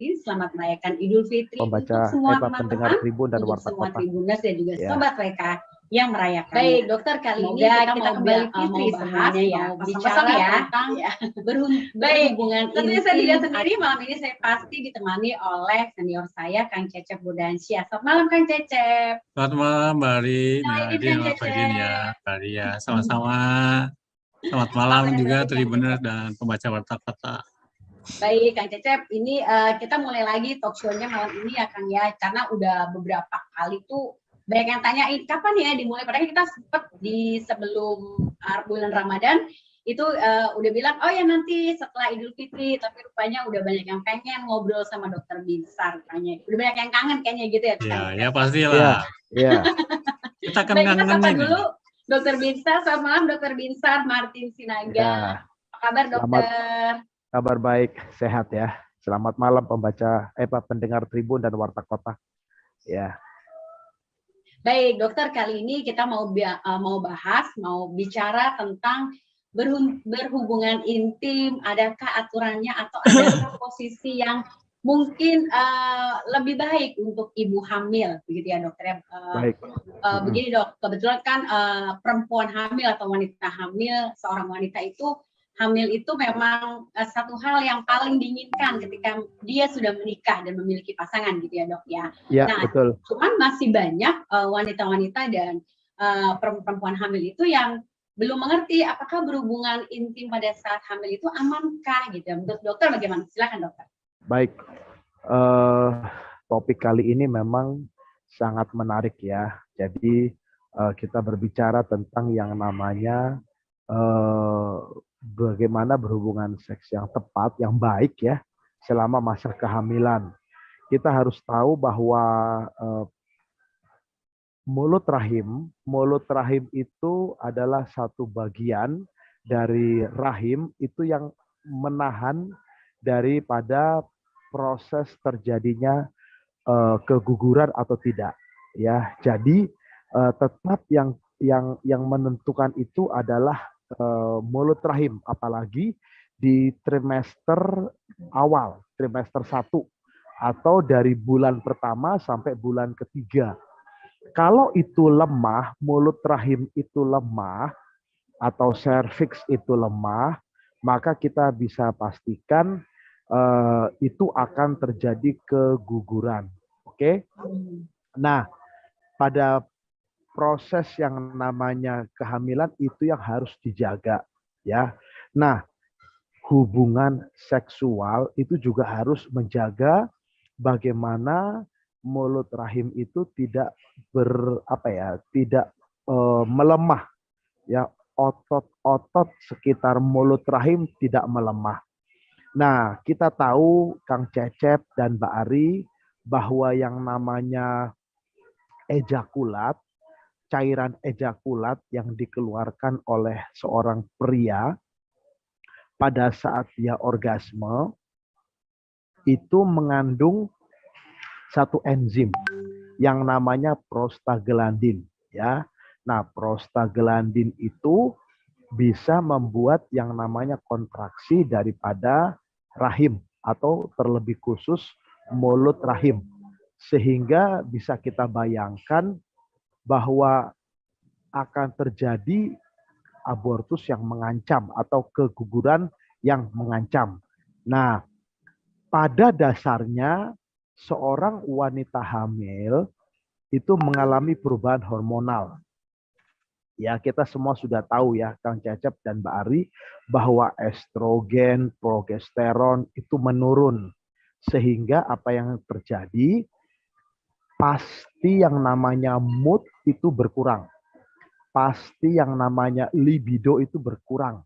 Martin, selamat merayakan Idul Fitri Pembaca, untuk semua pendengar teman-teman, Tribun dan untuk Warta semua Kota. Tribuners dan juga Ya. Sobat WK yang merayakan. Baik, dokter, kali ini kita kembali mau bahas, ya, mau bicara tentang berhubungan Tentunya intim. saya tidak sendiri, malam ini saya pasti ditemani oleh senior saya, Kang Cecep Budansyah. Selamat malam, Kang Cecep. Selamat malam, Mbak Ari. Selamat Nah, selamat pagi ya, Mbak Ari ya. Sama-sama. Selamat malam juga Tribuners dan pembaca Warta Kota. Baik, Kang Cecep, ini kita mulai lagi talk show-nya malam ini ya, Kang ya. Karena udah beberapa kali tuh banyak yang tanyain kapan ya dimulai. Padahal kita sempat di sebelum bulan Ramadan itu udah bilang, oh ya nanti setelah Idul Fitri. Tapi rupanya udah banyak yang pengen ngobrol sama Dokter Binsar. Kayaknya udah banyak yang kangen kayaknya gitu ya. Iya, ya pastilah. Iya. Kita akan Baik, kita sapa kangenin. dulu Dokter Binsar. Selamat malam Dokter Binsar Martin Sinaga. Ya. Apa kabar dokter? Kabar baik, sehat ya. Selamat malam pendengar Tribun dan Warta Kota. Ya. Baik, dokter, kali ini kita mau bicara tentang berhubungan intim, adakah aturannya atau adakah posisi yang mungkin lebih baik untuk ibu hamil, begitu ya dokter ya. Baik. Begini dok, kebetulan kan perempuan hamil atau wanita hamil, seorang wanita itu hamil itu memang satu hal yang paling diinginkan ketika dia sudah menikah dan memiliki pasangan gitu ya dok ya. Iya, nah, betul. Cuman masih banyak wanita-wanita dan perempuan hamil itu yang belum mengerti apakah berhubungan intim pada saat hamil itu amankah gitu. Menurut dokter bagaimana? Silakan dokter. Baik. Topik kali ini memang sangat menarik ya. Jadi kita berbicara tentang yang namanya bagaimana berhubungan seks yang tepat, yang baik ya, selama masa kehamilan. Kita harus tahu bahwa mulut rahim itu adalah satu bagian dari rahim itu yang menahan daripada proses terjadinya keguguran atau tidak. Ya, jadi tetap yang menentukan itu adalah mulut rahim, apalagi di trimester awal, trimester 1 atau dari bulan pertama sampai bulan ketiga. Kalau itu lemah, mulut rahim itu lemah atau serviks itu lemah, maka kita bisa pastikan itu akan terjadi keguguran. Oke? Nah, pada proses yang namanya kehamilan itu yang harus dijaga ya. Nah, hubungan seksual itu juga harus menjaga bagaimana mulut rahim itu tidak tidak melemah ya, otot-otot sekitar mulut rahim tidak melemah. Nah, kita tahu Kang Cecep dan Mbak Ari bahwa yang namanya ejakulat, cairan ejakulat yang dikeluarkan oleh seorang pria pada saat dia orgasme itu mengandung satu enzim yang namanya prostaglandin ya. Nah, prostaglandin itu bisa membuat yang namanya kontraksi daripada rahim atau terlebih khusus mulut rahim, sehingga bisa kita bayangkan bahwa akan terjadi abortus yang mengancam atau keguguran yang mengancam. Nah, pada dasarnya seorang wanita hamil itu mengalami perubahan hormonal. Ya, kita semua sudah tahu ya, Kang Cecep dan Mbak Ari, bahwa estrogen, progesteron itu menurun. Sehingga apa yang terjadi, pasti yang namanya mood itu berkurang. Pasti yang namanya libido itu berkurang.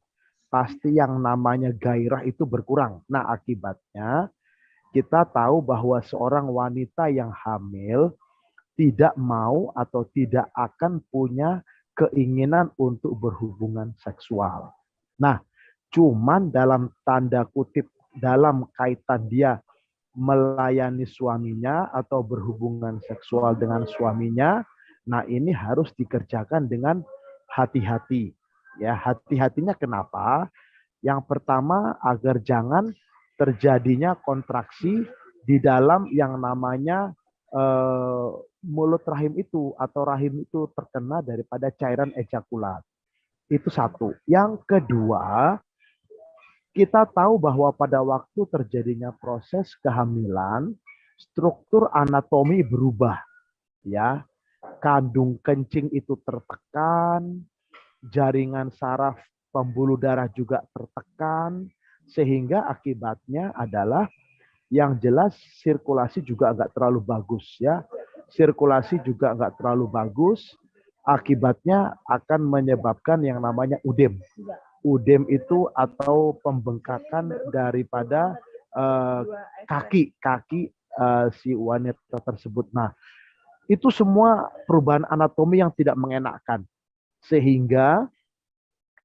Pasti yang namanya gairah itu berkurang. Nah, akibatnya kita tahu bahwa seorang wanita yang hamil tidak mau atau tidak akan punya keinginan untuk berhubungan seksual. Nah, cuman dalam tanda kutip, dalam kaitan dia melayani suaminya atau berhubungan seksual dengan suaminya, nah ini harus dikerjakan dengan hati-hati. Ya, hati-hatinya kenapa? Yang pertama agar jangan terjadinya kontraksi di dalam yang namanya mulut rahim itu atau rahim itu terkena daripada cairan ejakulat. Itu satu. Yang kedua, kita tahu bahwa pada waktu terjadinya proses kehamilan, struktur anatomi berubah, ya. Kandung kencing itu tertekan, jaringan saraf pembuluh darah juga tertekan, sehingga akibatnya adalah yang jelas sirkulasi juga nggak terlalu bagus, ya. Sirkulasi juga nggak terlalu bagus, akibatnya akan menyebabkan yang namanya udem. Udem itu atau pembengkakan daripada kaki si wanita tersebut. Nah, itu semua perubahan anatomi yang tidak mengenakan. Sehingga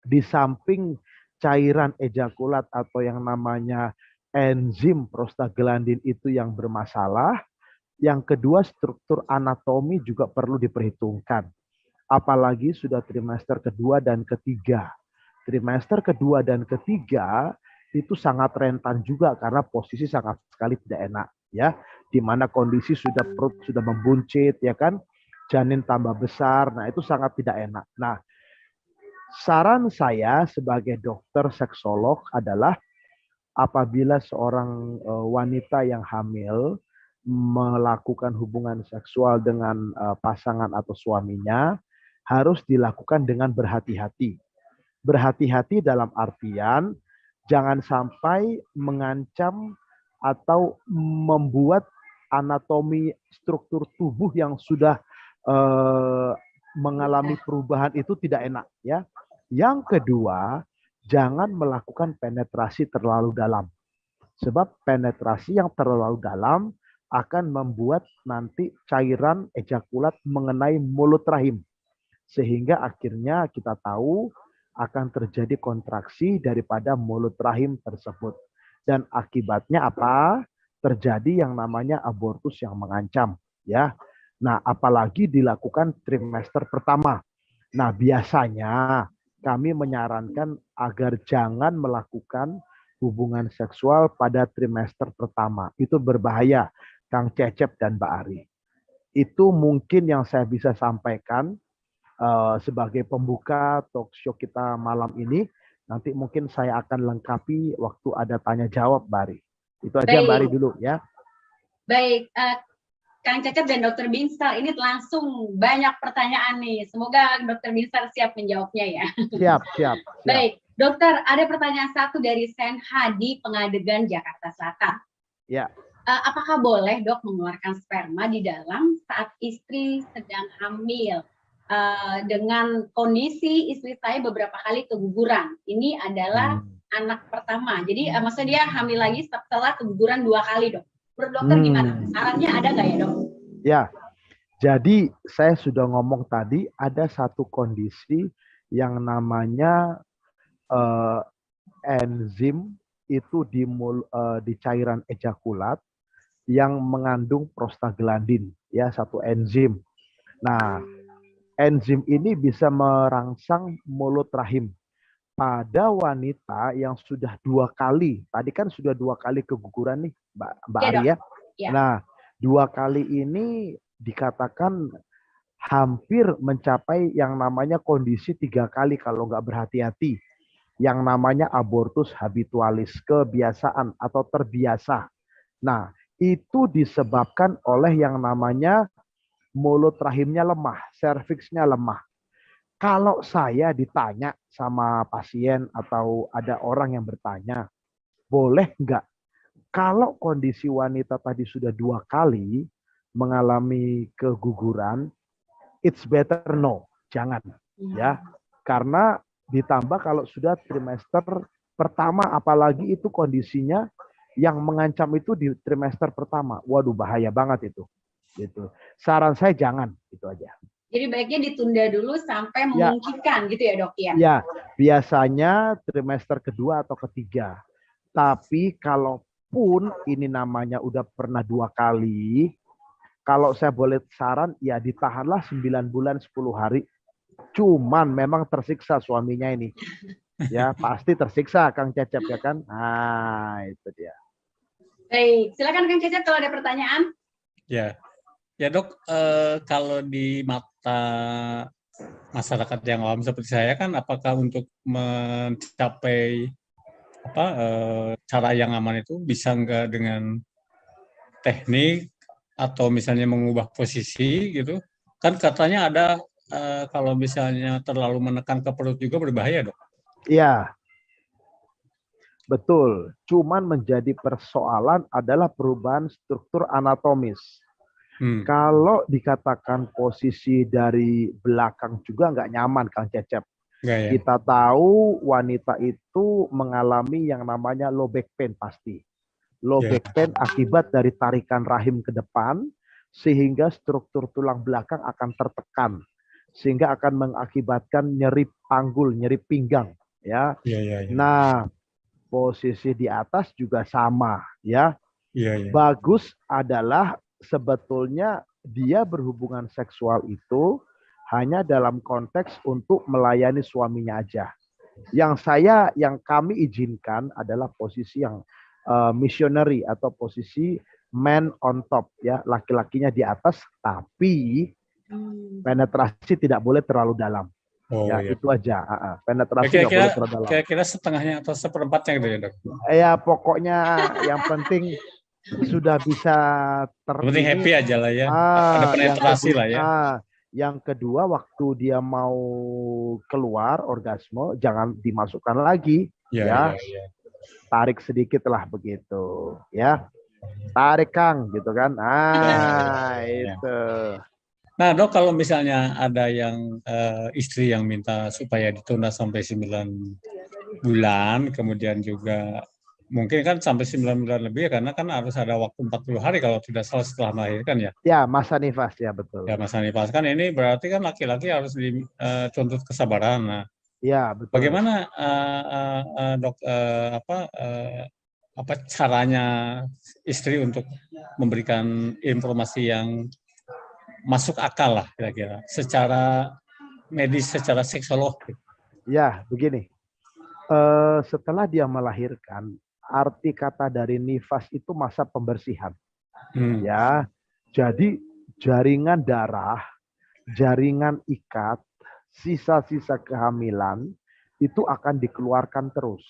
di samping cairan ejakulat atau yang namanya enzim prostaglandin itu yang bermasalah, yang kedua struktur anatomi juga perlu diperhitungkan. Apalagi sudah trimester kedua dan ketiga. Trimester kedua dan ketiga itu sangat rentan juga karena posisi sangat sekali tidak enak, ya, di mana kondisi sudah perut sudah membuncit, ya kan, janin tambah besar, nah itu sangat tidak enak. Nah, saran saya sebagai dokter seksolog adalah apabila seorang wanita yang hamil melakukan hubungan seksual dengan pasangan atau suaminya harus dilakukan dengan berhati-hati. Berhati-hati dalam artian jangan sampai mengancam atau membuat anatomi struktur tubuh yang sudah mengalami perubahan itu tidak enak, ya. Yang kedua, jangan melakukan penetrasi terlalu dalam. Sebab penetrasi yang terlalu dalam akan membuat nanti cairan ejakulat mengenai mulut rahim. Sehingga akhirnya kita tahu akan terjadi kontraksi daripada mulut rahim tersebut. Dan akibatnya apa? Terjadi yang namanya abortus yang mengancam, ya. Nah, apalagi dilakukan trimester pertama. Nah, biasanya kami menyarankan agar jangan melakukan hubungan seksual pada trimester pertama. Itu berbahaya, Kang Cecep dan Mbak Ari. Itu mungkin yang saya bisa sampaikan sebagai pembuka talk show kita malam ini. Nanti mungkin saya akan lengkapi waktu ada tanya jawab, Mbak Ari. Itu aja, Mbak Ari dulu, ya. Baik, Kang Cecep dan Dokter Binsar, ini langsung banyak pertanyaan nih. Semoga Dokter Binsar siap menjawabnya ya. Siap. Baik, Dokter, ada pertanyaan satu dari Sen Hadi, Pengadegan, Jakarta Selatan. Ya. Apakah boleh dok mengeluarkan sperma di dalam saat istri sedang hamil? Dengan kondisi istri saya beberapa kali keguguran. Ini adalah anak pertama. Jadi maksudnya dia hamil lagi setelah keguguran 2 kali, dok. Menurut dokter gimana? Sarannya ada nggak ya, dok? Ya, jadi saya sudah ngomong tadi ada satu kondisi yang namanya enzim itu di cairan ejakulat yang mengandung prostaglandin, ya, satu enzim. Nah, enzim ini bisa merangsang mulut rahim pada wanita yang sudah 2 kali. Tadi kan sudah 2 kali keguguran nih, Mbak Ari, ya. Nah, 2 kali ini dikatakan hampir mencapai yang namanya kondisi 3 kali kalau nggak berhati-hati. Yang namanya abortus habitualis, kebiasaan atau terbiasa. Nah, itu disebabkan oleh yang namanya mulut rahimnya lemah, serviksnya lemah. Kalau saya ditanya sama pasien atau ada orang yang bertanya, boleh nggak? Kalau kondisi wanita tadi sudah 2 kali mengalami keguguran, it's better no, jangan, ya. Karena ditambah kalau sudah trimester pertama, apalagi itu kondisinya yang mengancam itu di trimester pertama, waduh bahaya banget itu. Gitu. Saran saya jangan, itu aja. Jadi baiknya ditunda dulu sampai memungkinkan, gitu ya dok ya? Ya, biasanya trimester kedua atau ketiga. Tapi kalaupun ini namanya udah pernah 2 kali, kalau saya boleh saran, ya ditahanlah 9 bulan 10 hari. Cuman memang tersiksa suaminya ini. Ya, pasti tersiksa Kang Cecep, ya kan? Nah, itu dia. Baik, silakan Kang Cecep kalau ada pertanyaan. Ya, ya dok, kalau di mata masyarakat yang awam seperti saya kan, apakah untuk mencapai cara yang aman itu bisa nggak dengan teknik atau misalnya mengubah posisi gitu? Kan katanya ada kalau misalnya terlalu menekan ke perut juga berbahaya dok. Iya, betul. Cuman menjadi persoalan adalah perubahan struktur anatomis. Kalau dikatakan posisi dari belakang juga nggak nyaman, Kang Cecep. Nggak, ya? Kita tahu wanita itu mengalami yang namanya low back pain pasti. Low back pain akibat dari tarikan rahim ke depan, sehingga struktur tulang belakang akan tertekan. Sehingga akan mengakibatkan nyeri panggul, nyeri pinggang. Ya. Nah, posisi di atas juga sama. Ya. Bagus adalah sebetulnya dia berhubungan seksual itu hanya dalam konteks untuk melayani suaminya aja. Yang kami izinkan adalah posisi yang missionary atau posisi man on top, ya, laki-lakinya di atas, tapi penetrasi tidak boleh terlalu dalam. Itu aja. Penetrasi tidak boleh terlalu dalam. Kira-kira setengahnya atau seperempatnya gitu ya dok? Ya pokoknya yang penting sudah bisa penting happy aja lah ya. Ada penetrasi lah ya. Yang kedua, waktu dia mau keluar orgasme, jangan dimasukkan lagi, ya. Tarik sedikit lah begitu, ya. Tarik Kang, gitu kan. Itu. Nah dok, kalau misalnya ada yang istri yang minta supaya ditunda sampai 9 bulan, kemudian juga mungkin kan sampai 9 bulan lebih, karena kan harus ada waktu 40 hari kalau tidak salah setelah melahirkan ya. Ya, masa nifas, ya betul. Ya, masa nifas kan ini berarti kan laki-laki harus dituntut kesabaran. Nah, ya betul. Bagaimana dok, caranya istri untuk memberikan informasi yang masuk akal lah kira-kira, secara medis, secara seksolog? Ya, begini. Setelah dia melahirkan, arti kata dari nifas itu masa pembersihan. Ya, jadi jaringan darah, jaringan ikat, sisa-sisa kehamilan itu akan dikeluarkan terus.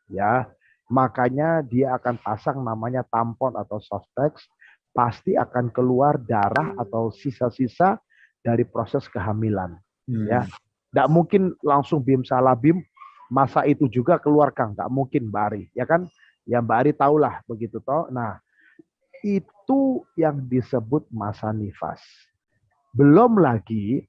Ya, makanya dia akan pasang namanya tampon atau Softex, pasti akan keluar darah atau sisa-sisa dari proses kehamilan. Ya, nggak mungkin langsung bim salah bim. Masa itu juga keluar Kang, nggak mungkin Mbak Ari, ya kan? Ya Mbak Ari tahulah begitu toh. Nah, itu yang disebut masa nifas. Belum lagi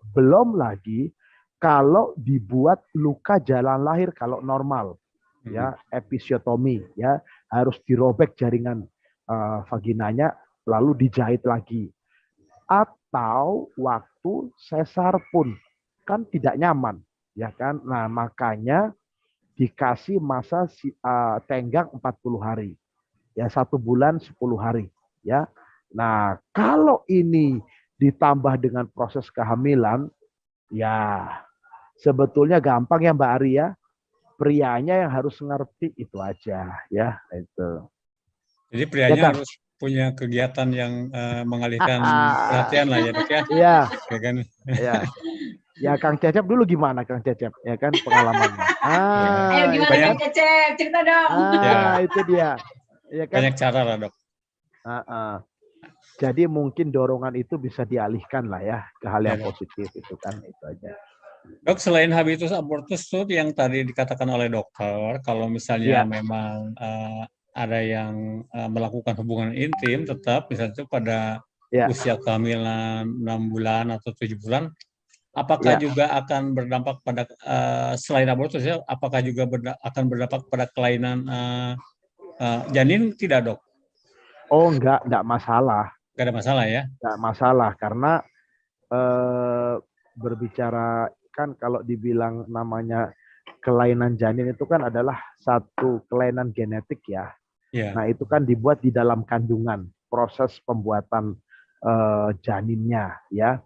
kalau dibuat luka jalan lahir kalau normal, ya episiotomi, ya harus dirobek jaringan vaginanya lalu dijahit lagi. Atau waktu sesar pun kan tidak nyaman, ya kan? Nah, makanya dikasih masa tenggang 40 hari. Ya, 1 bulan 10 hari. Ya. Nah, kalau ini ditambah dengan proses kehamilan, ya sebetulnya gampang ya Mbak Ari ya. Prianya yang harus ngerti itu aja. Ya, itu. Jadi prianya ya, harus punya kegiatan yang mengalihkan perhatian lah ya dok ya. Iya. Ya kan? Iya. Ya Kang Cecep dulu gimana Kang Cecep, ya kan pengalamannya. Ayo gimana Kang Cecep, cerita dong. Itu dia. Ya kan? Banyak cara lah dok. Jadi mungkin dorongan itu bisa dialihkan lah ya ke hal yang positif itu kan, itu aja. Dok, selain habitus abortus tuh yang tadi dikatakan oleh dokter, kalau misalnya memang ada yang melakukan hubungan intim tetap misalnya itu pada usia kehamilan 6 bulan atau 7 bulan, apakah juga akan berdampak pada selain abortus ya, apakah juga akan berdampak pada kelainan janin tidak dok? Oh enggak masalah. Enggak ada masalah ya? Enggak masalah karena berbicara kan kalau dibilang namanya kelainan janin itu kan adalah satu kelainan genetik ya. Nah itu kan dibuat di dalam kandungan proses pembuatan janinnya ya.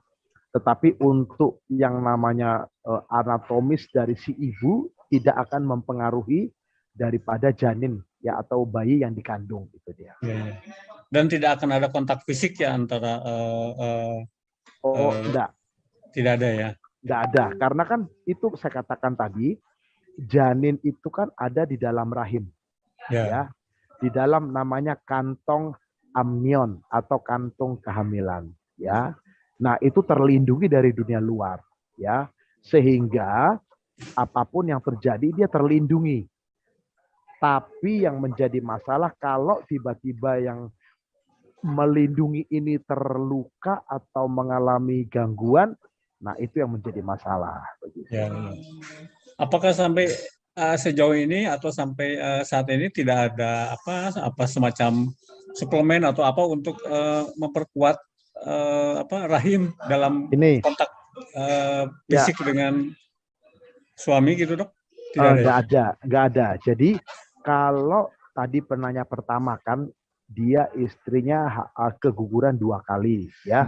Tetapi untuk yang namanya anatomis dari si ibu tidak akan mempengaruhi daripada janin ya atau bayi yang dikandung itu dia. Ya. Dan tidak akan ada kontak fisik ya antara Oh, enggak, tidak ada ya. enggak ada. Karena kan itu saya katakan tadi, janin itu kan ada di dalam rahim, ya. Di dalam namanya kantong amnion atau kantong kehamilan, ya. Nah, itu terlindungi dari dunia luar, ya. Sehingga apapun yang terjadi dia terlindungi. Tapi yang menjadi masalah kalau tiba-tiba yang melindungi ini terluka atau mengalami gangguan, nah itu yang menjadi masalah. Ya. Apakah sampai sejauh ini atau sampai saat ini tidak ada apa semacam suplemen atau apa untuk memperkuat rahim dalam Ini kontak fisik dengan suami gitu, Dok? Nggak ada. Jadi kalau tadi penanya pertama kan dia istrinya keguguran 2 kali, ya.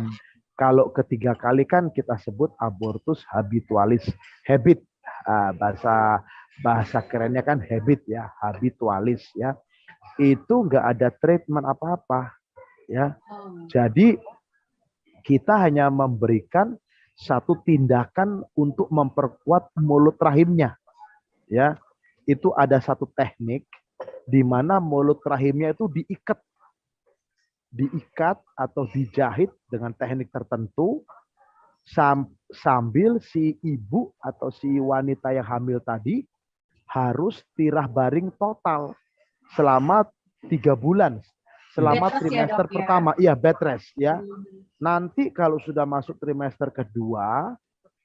Kalau ketiga kali kan kita sebut abortus habitualis, habit, bahasa kerennya kan habit ya, habitualis ya. Itu nggak ada treatment apa-apa, ya. Jadi kita hanya memberikan satu tindakan untuk memperkuat mulut rahimnya, ya. Itu ada satu teknik di mana mulut rahimnya itu diikat atau dijahit dengan teknik tertentu sambil si ibu atau si wanita yang hamil tadi harus tirah baring total selama 3 bulan, selama trimester pertama, iya bed rest ya. Nanti kalau sudah masuk trimester kedua,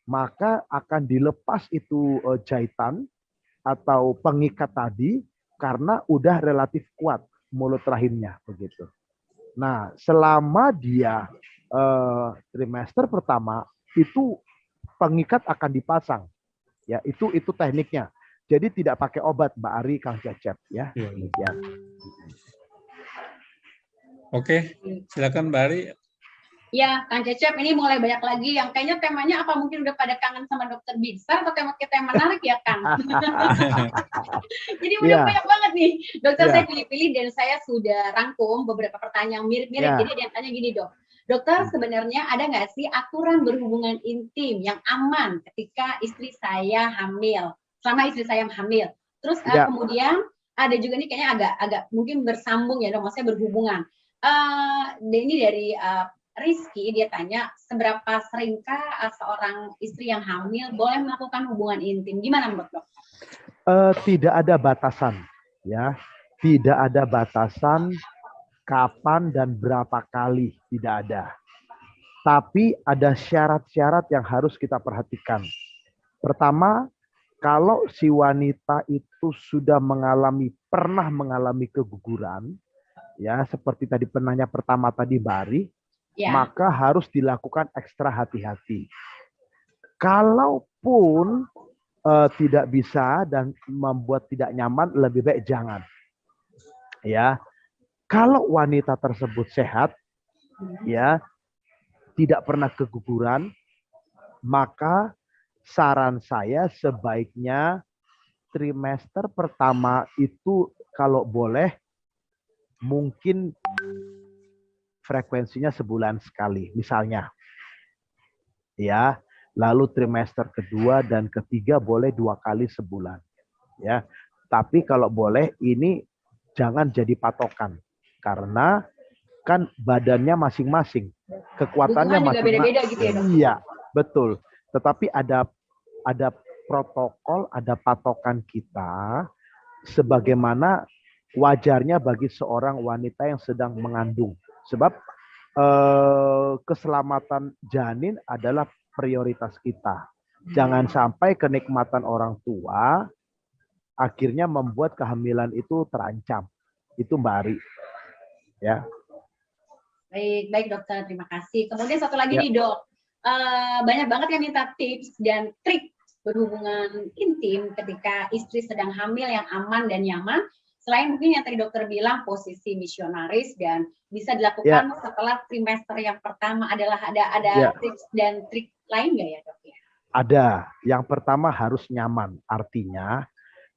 maka akan dilepas itu jahitan atau pengikat tadi karena udah relatif kuat mulut rahimnya begitu. Nah, selama dia trimester pertama itu pengikat akan dipasang. Ya, itu tekniknya. Jadi tidak pakai obat, Mbak Ari, Kang Cecep ya. Demikian. Oke, silakan Mbak Ari. Ya, Kang Cecep, ini mulai banyak lagi yang kayaknya temanya apa mungkin udah pada kangen sama Dokter Binsar atau tema kita yang menarik ya, Kang? Jadi udah banyak banget nih. Dokter saya pilih-pilih dan saya sudah rangkum beberapa pertanyaan mirip-mirip. Jadi ada yang tanya gini, Dok. Dokter, sebenarnya ada nggak sih aturan berhubungan intim yang aman ketika istri saya hamil, selama istri saya hamil? Terus kemudian ada juga nih kayaknya agak mungkin bersambung ya, Dok, maksudnya berhubungan. Ini dari Rizky, dia tanya, seberapa seringkah seorang istri yang hamil boleh melakukan hubungan intim? Gimana menurut Dok? Tidak ada batasan, ya. Tidak ada batasan kapan dan berapa kali, tidak ada. Tapi ada syarat-syarat yang harus kita perhatikan. Pertama, kalau si wanita itu sudah pernah mengalami keguguran, ya seperti tadi penanya pertama tadi Bari, maka harus dilakukan ekstra hati-hati. Kalaupun tidak bisa dan membuat tidak nyaman, lebih baik jangan. Ya, kalau wanita tersebut sehat, ya tidak pernah keguguran, maka saran saya sebaiknya trimester pertama itu kalau boleh mungkin frekuensinya sebulan sekali, misalnya. Ya, lalu trimester kedua dan ketiga boleh 2 kali sebulan. Ya, tapi kalau boleh ini jangan jadi patokan karena kan badannya masing-masing, kekuatannya masing-masing. Gitu ya, iya, betul. Tetapi ada protokol, ada patokan kita sebagaimana wajarnya bagi seorang wanita yang sedang mengandung. Sebab keselamatan janin adalah prioritas kita. Jangan sampai kenikmatan orang tua akhirnya membuat kehamilan itu terancam. Itu Mbak Ari. Ya. Baik dokter, terima kasih. Kemudian satu lagi nih Dok, banyak banget yang minta tips dan trik berhubungan intim ketika istri sedang hamil yang aman dan nyaman. Selain mungkin yang tadi dokter bilang posisi misionaris dan bisa dilakukan setelah trimester yang pertama adalah ada tips dan trik lain nggak ya Dok? Ada. Yang pertama harus nyaman. Artinya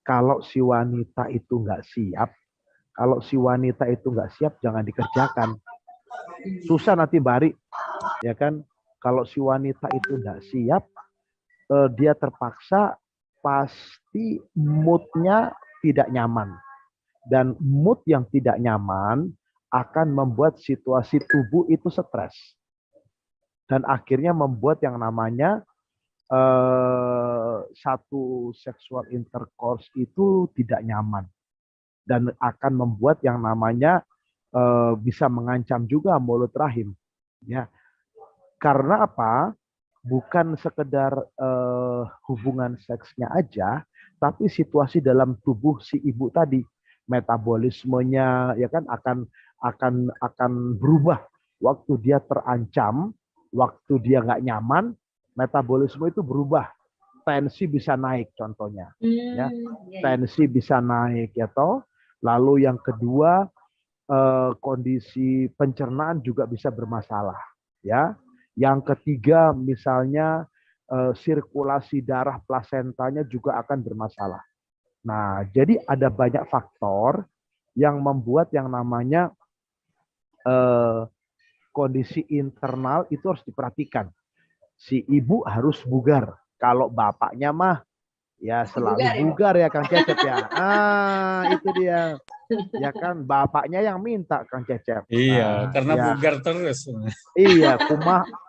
kalau si wanita itu nggak siap, Kalau si wanita itu nggak siap, jangan dikerjakan. Susah nanti Bari, ya kan? Kalau si wanita itu nggak siap, dia terpaksa pasti moodnya tidak nyaman. Dan mood yang tidak nyaman akan membuat situasi tubuh itu stres. Dan akhirnya membuat yang namanya satu sexual intercourse itu tidak nyaman. Dan akan membuat yang namanya bisa mengancam juga mulut rahim. Ya. Karena apa? Bukan sekedar hubungan seksnya aja, tapi situasi dalam tubuh si ibu tadi, metabolismenya ya kan akan berubah waktu dia terancam, waktu dia nggak nyaman, metabolisme itu berubah, tensi bisa naik contohnya, ya tensi bisa naik ya toh. Lalu yang kedua kondisi pencernaan juga bisa bermasalah, ya. Yang ketiga misalnya sirkulasi darah plasentanya juga akan bermasalah. Nah, jadi ada banyak faktor yang membuat yang namanya kondisi internal itu harus diperhatikan. Si ibu harus bugar. Kalau bapaknya mah ya selalu bugar ya Kang Cecep ya. Itu dia. Ya kan bapaknya yang minta Kang Cecep. Iya, karena ya. bugar terus. Iya,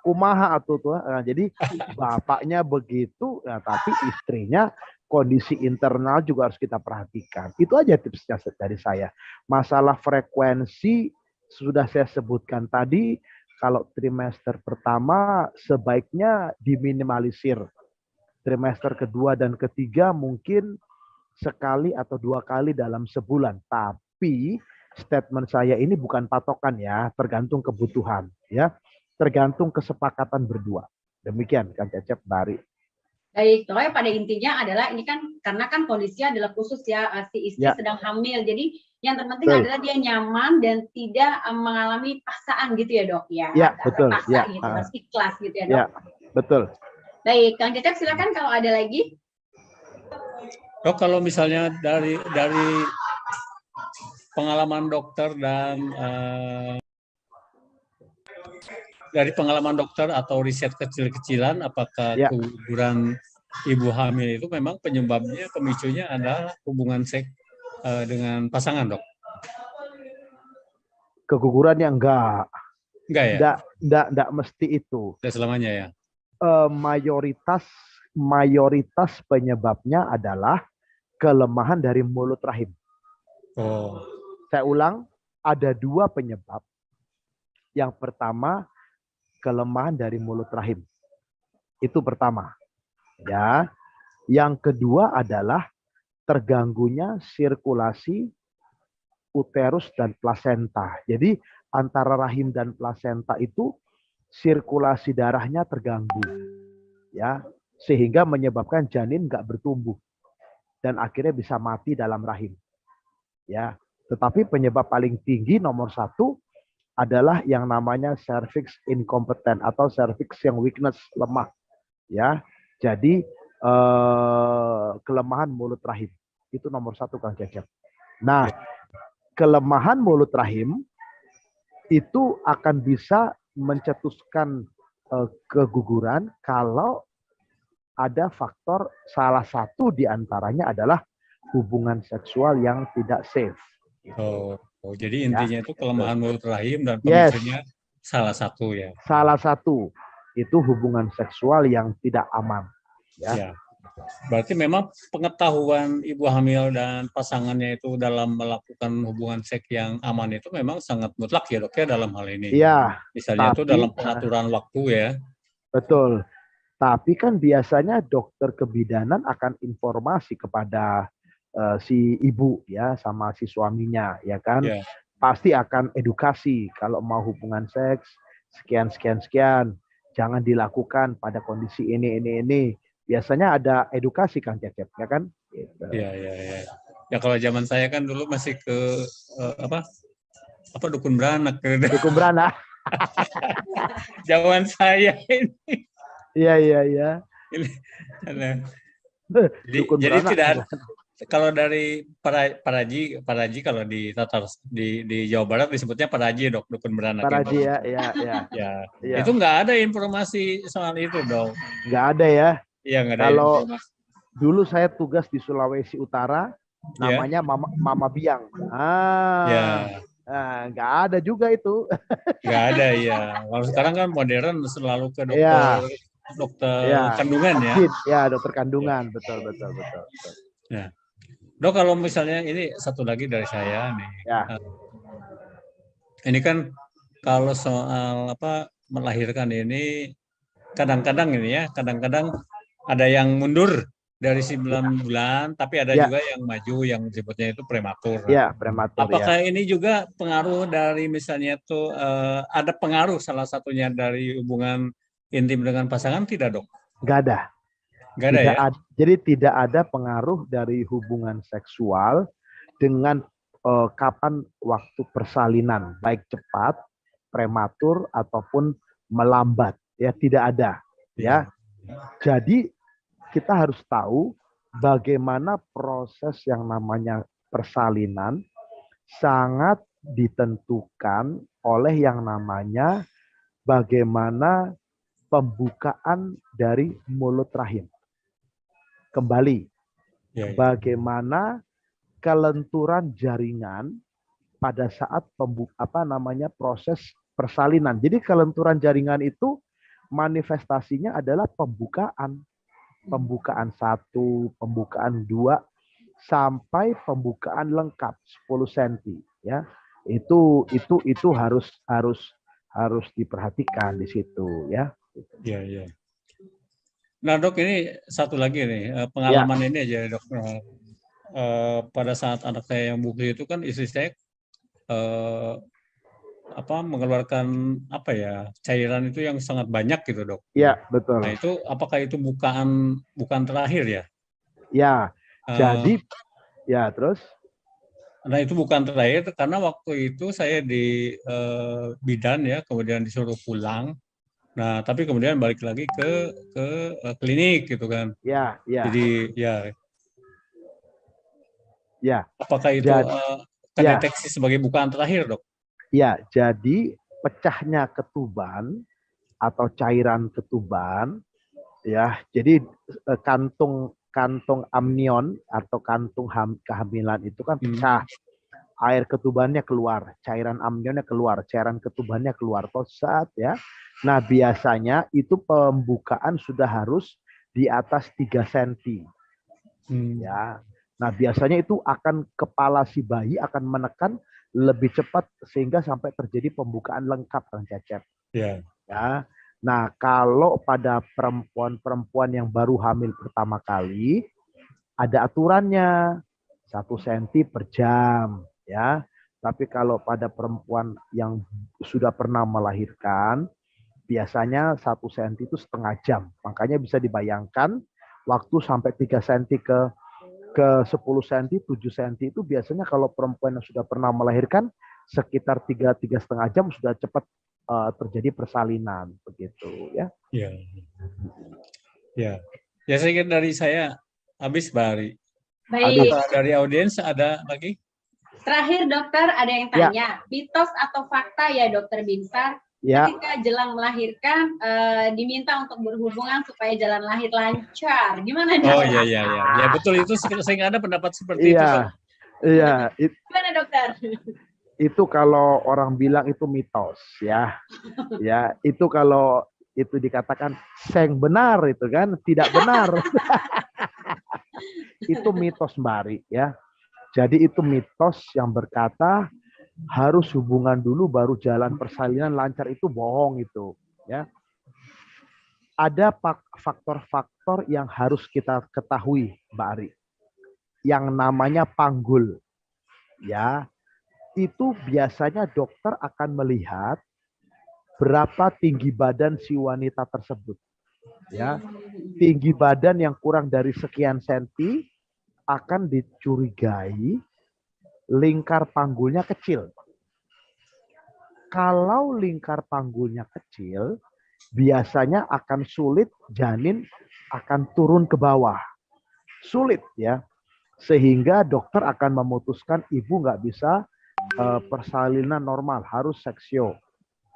kumaha atuh tuh. Jadi bapaknya begitu, ya, tapi istrinya kondisi internal juga harus kita perhatikan. Itu aja tipsnya dari saya. Masalah frekuensi sudah saya sebutkan tadi. Kalau trimester pertama sebaiknya diminimalisir. Trimester kedua dan ketiga mungkin sekali atau 2 kali dalam sebulan. Tapi statement saya ini bukan patokan ya, tergantung kebutuhan ya, tergantung kesepakatan berdua. Demikian Kang Cecep, Bari. Baik, pokoknya pada intinya adalah ini kan karena kan kondisinya adalah khusus ya, si istri sedang hamil. Jadi yang terpenting adalah dia nyaman dan tidak mengalami paksaan gitu ya dok ya. Ya betul. Paksa gitu, harus ikhlas gitu ya dok. Ya betul. Baik, Kang Cecep silakan kalau ada lagi. Dok, kalau misalnya dari pengalaman dokter dan dari pengalaman dokter atau riset kecil-kecilan, apakah keguguran ibu hamil itu memang penyebabnya, pemicunya adalah hubungan seks dengan pasangan, dok? Kegugurannya enggak ya? Enggak mesti itu. Tidak selamanya ya? Mayoritas penyebabnya adalah kelemahan dari mulut rahim. Oh. Saya ulang, ada 2 penyebab. Yang pertama, kelemahan dari mulut rahim. Itu pertama. Ya. Yang kedua adalah terganggunya sirkulasi uterus dan plasenta. Jadi antara rahim dan plasenta itu sirkulasi darahnya terganggu. Ya, sehingga menyebabkan janin nggak bertumbuh. Dan akhirnya bisa mati dalam rahim. Ya, tetapi penyebab paling tinggi nomor 1 adalah yang namanya cervix incompetent atau cervix yang weakness, lemah. Ya, jadi kelemahan mulut rahim itu nomor 1 Kang Cecep. Nah, kelemahan mulut rahim itu akan bisa mencetuskan keguguran kalau ada faktor, salah satu diantaranya adalah hubungan seksual yang tidak safe. Oh, jadi intinya itu kelemahan mulut rahim dan pemicunya salah satu ya. Salah satu itu hubungan seksual yang tidak aman. Ya. Berarti memang pengetahuan ibu hamil dan pasangannya itu dalam melakukan hubungan seks yang aman itu memang sangat mutlak ya dok ya dalam hal ini. Iya. Misalnya itu dalam pengaturan waktu ya. Betul. Tapi kan biasanya dokter kebidanan akan informasi kepada si ibu ya sama si suaminya ya kan. Pasti akan edukasi kalau mau hubungan seks sekian jangan dilakukan pada kondisi ini. Biasanya ada edukasi Kang Cecep ya kan. Iya. Ya kalau zaman saya kan dulu masih ke apa dukun beranak. Dukun beranak. Zaman saya ini. Iya. Jadi kalau dari Paraji kalau di di Jawa Barat disebutnya Paraji, Dok, dukun beranak Paraji itu. ya, Ya, ya. itu nggak ada informasi soal itu, Dok. Nggak ada ya. Iya, nggak ada Kalau informasi. dulu saya tugas di Sulawesi Utara, Ya, namanya Mama Biang. ya, Nggak ada juga itu. nggak ada ya. Kalau sekarang kan modern selalu ke Ya, dokter kandungan ya. Ya, dokter kandungan, betul. Ya. Dok, kalau misalnya ini satu lagi dari saya nih. Ya. Ini kan kalau soal melahirkan ini kadang-kadang ada yang mundur dari 9 bulan, tapi ada juga yang maju yang disebutnya itu prematur. Ya, prematur. Apakah ini juga pengaruh dari misalnya itu ada pengaruh salah satunya dari hubungan intim dengan pasangan tidak, Dok? Nggak ada. Nggak ada ya? Jadi tidak ada pengaruh dari hubungan seksual dengan kapan waktu persalinan, baik cepat, prematur ataupun melambat, ya tidak ada, ya. Jadi kita harus tahu bagaimana proses yang namanya persalinan sangat ditentukan oleh yang namanya bagaimana pembukaan dari mulut rahim. Kembali, bagaimana kelenturan jaringan pada saat proses persalinan. Jadi kelenturan jaringan itu manifestasinya adalah pembukaan 1, pembukaan 2, sampai pembukaan lengkap 10 cm. Ya, itu harus diperhatikan di situ, ya. Iya. Nah, Dok, ini satu lagi nih pengalaman ini aja, Dok. Pada saat anak saya yang bungsu itu kan istri saya mengeluarkan cairan itu yang sangat banyak gitu, Dok. Iya, betul. Nah, itu apakah itu bukan terakhir ya? Ya. Jadi terus. Nah, itu bukan terakhir karena waktu itu saya di bidan ya, kemudian disuruh pulang. Nah, tapi kemudian balik lagi ke klinik gitu kan. Ya. Jadi ya. Apakah itu terdeteksi sebagai bukaan terakhir, Dok? Ya, jadi pecahnya ketuban atau cairan ketuban, ya. Jadi kantung amnion atau kantung kehamilan itu kan pecah. Air ketubannya keluar, cairan amnionnya keluar, cairan ketubannya keluar, tosat ya. Nah, biasanya itu pembukaan sudah harus di atas 3 cm. Ya. Nah, biasanya itu akan kepala si bayi akan menekan lebih cepat sehingga sampai terjadi pembukaan lengkap, Kang Cecep. Ya. Nah, kalau pada perempuan yang baru hamil pertama kali ada aturannya 1 cm per jam, ya. Tapi kalau pada perempuan yang sudah pernah melahirkan biasanya 1 cm itu setengah jam. Makanya bisa dibayangkan waktu sampai 3 cm ke 10 cm, 7 cm itu biasanya kalau perempuan yang sudah pernah melahirkan sekitar 3,5 jam sudah cepat terjadi persalinan begitu ya. Ya, saya kira dari saya habis, Bari. Baik. Dari audiens ada lagi? Terakhir, dokter, ada yang tanya, mitos atau fakta ya, Dokter Binsar, ketika jelang melahirkan diminta untuk berhubungan supaya jalan lahir lancar. Gimana? Oh iya. Ya betul, itu saya nggak ada pendapat seperti itu. Iya. Gimana, dokter? Itu kalau orang bilang itu mitos ya. Ya, itu kalau itu dikatakan seng benar itu kan tidak benar. Itu mitos, Mbak Ari ya. Jadi itu mitos yang berkata harus hubungan dulu baru jalan persalinan lancar, itu bohong itu ya. Ada faktor-faktor yang harus kita ketahui, Mbak Ari. Yang namanya panggul. Ya. Itu biasanya dokter akan melihat berapa tinggi badan si wanita tersebut. Ya. Tinggi badan yang kurang dari sekian senti akan dicurigai lingkar panggulnya kecil. Kalau lingkar panggulnya kecil, biasanya akan sulit janin akan turun ke bawah. Sulit ya. Sehingga dokter akan memutuskan ibu nggak bisa persalinan normal, harus seksio,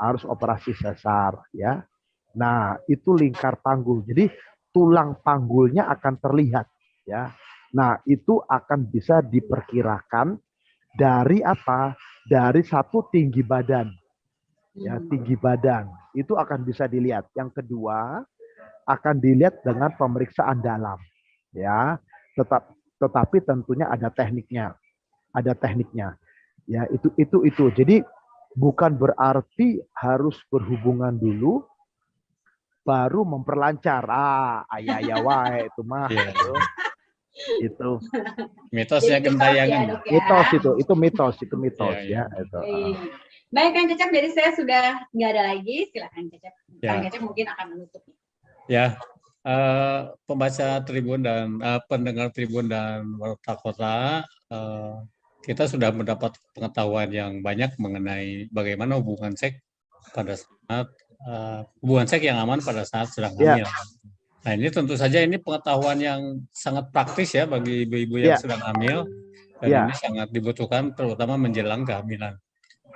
harus operasi sesar, ya. Nah, itu lingkar panggul. Jadi tulang panggulnya akan terlihat, ya. Nah, itu akan bisa diperkirakan dari apa? Dari satu tinggi badan. Ya, tinggi badan. Itu akan bisa dilihat. Yang kedua, akan dilihat dengan pemeriksaan dalam, ya. Tetapi tentunya ada tekniknya. Ada tekniknya. Ya, itu. Jadi bukan berarti harus berhubungan dulu baru memperlancar. Ayah wae itu mah. Iya. Itu Mitosnya Jadi gentayangan. mitos ya, Dok, ya. mitos itu mitos Iya, ya itu. Baik. Baik, Kang Cecep, jadi saya sudah nggak ada lagi. Silakan Cecep. Ya. Kang Cecep mungkin akan menutup. Ya, pembaca Tribun dan pendengar Tribun dan Warta Kota, kita sudah mendapat pengetahuan yang banyak mengenai bagaimana hubungan seks pada saat hubungan seks yang aman pada saat sedang Ya. hamil. Nah, ini tentu saja ini pengetahuan yang sangat praktis ya bagi ibu-ibu yang Ya. sedang hamil, dan Ya. ini sangat dibutuhkan terutama menjelang kehamilan.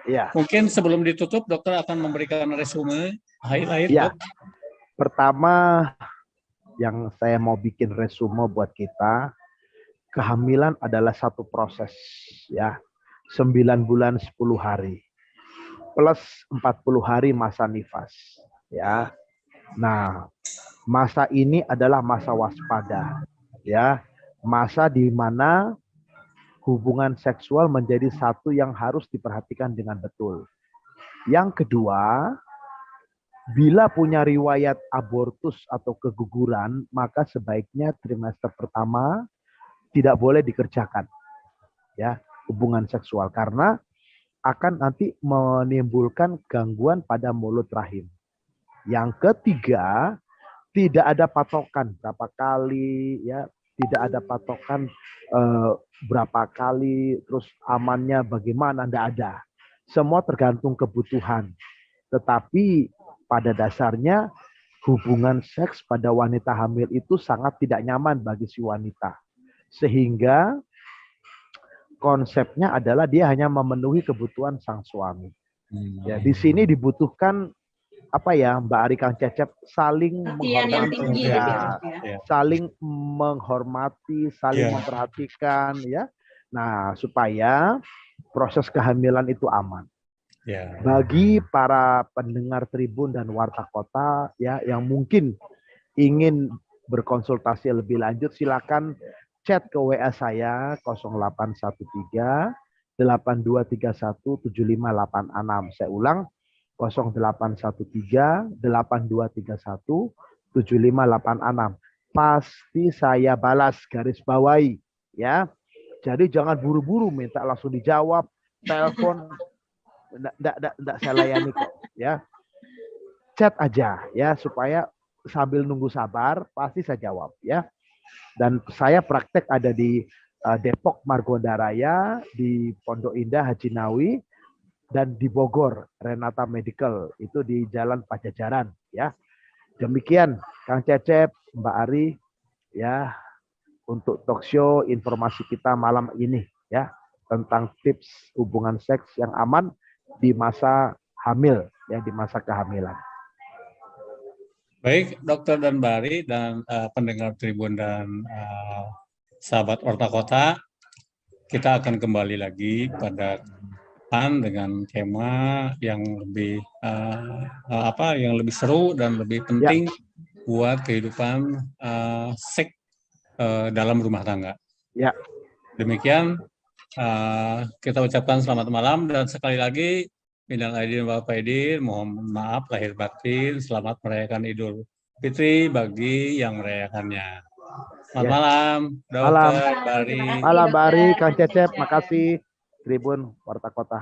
Ya. Mungkin sebelum ditutup, dokter akan memberikan resume highlight. Ya. Dok. Pertama yang saya mau bikin resume buat kita, kehamilan adalah satu proses, ya. 9 bulan 10 hari plus 40 hari masa nifas, ya. Nah, masa ini adalah masa waspada, ya. Masa di mana hubungan seksual menjadi satu yang harus diperhatikan dengan betul. Yang kedua, bila punya riwayat abortus atau keguguran, maka sebaiknya trimester pertama tidak boleh dikerjakan, ya, hubungan seksual, karena akan nanti menimbulkan gangguan pada mulut rahim. Yang ketiga, tidak ada patokan berapa kali, ya, tidak ada patokan berapa kali, terus amannya bagaimana, tidak ada. Semua tergantung kebutuhan. Tetapi pada dasarnya hubungan seks pada wanita hamil itu sangat tidak nyaman bagi si wanita. Sehingga konsepnya adalah dia hanya memenuhi kebutuhan sang suami. Ya, di sini dibutuhkan apa ya, Mbak Ari, Kang Cecep, saling Perhatian yang menghormati, tinggi ya, gitu ya, Dok, ya. saling menghormati, saling Ya. memperhatikan, ya. Nah, supaya proses kehamilan itu aman. Ya. Bagi para pendengar Tribun dan Warta Kota, ya, yang mungkin ingin berkonsultasi lebih lanjut, silakan chat ke WA saya 0813 8231 7586. Saya ulang 0813 8231 7586. Pasti saya balas, garis bawahi, ya. Jadi jangan buru-buru minta langsung dijawab, telepon enggak saya layani kok, ya. Chat aja, ya, supaya sambil nunggu sabar pasti saya jawab, ya. Dan saya praktek ada di Depok Margonda Raya, di Pondok Indah Haji Nawi, dan di Bogor Renata Medical, itu di Jalan Pajajaran, ya. Demikian Kang Cecep, Mbak Ari, ya, untuk talk show informasi kita malam ini, ya, tentang tips hubungan seks yang aman di masa hamil, ya, di masa kehamilan. Baik, Dokter dan Mbak Ari dan pendengar Tribun dan sahabat Warta Kota, kita akan kembali lagi pada depan dengan tema yang lebih yang lebih seru dan lebih penting buat kehidupan seks dalam rumah tangga. Ya. Demikian kita ucapkan selamat malam, dan sekali lagi minal aidin wal faidin, mohon maaf lahir batin, selamat merayakan Idul Fitri bagi yang merayakannya. Selamat malam, Dokter Bari. Malam Mbak Ari, Kang Cecep, makasih. Tribun Warta Kota.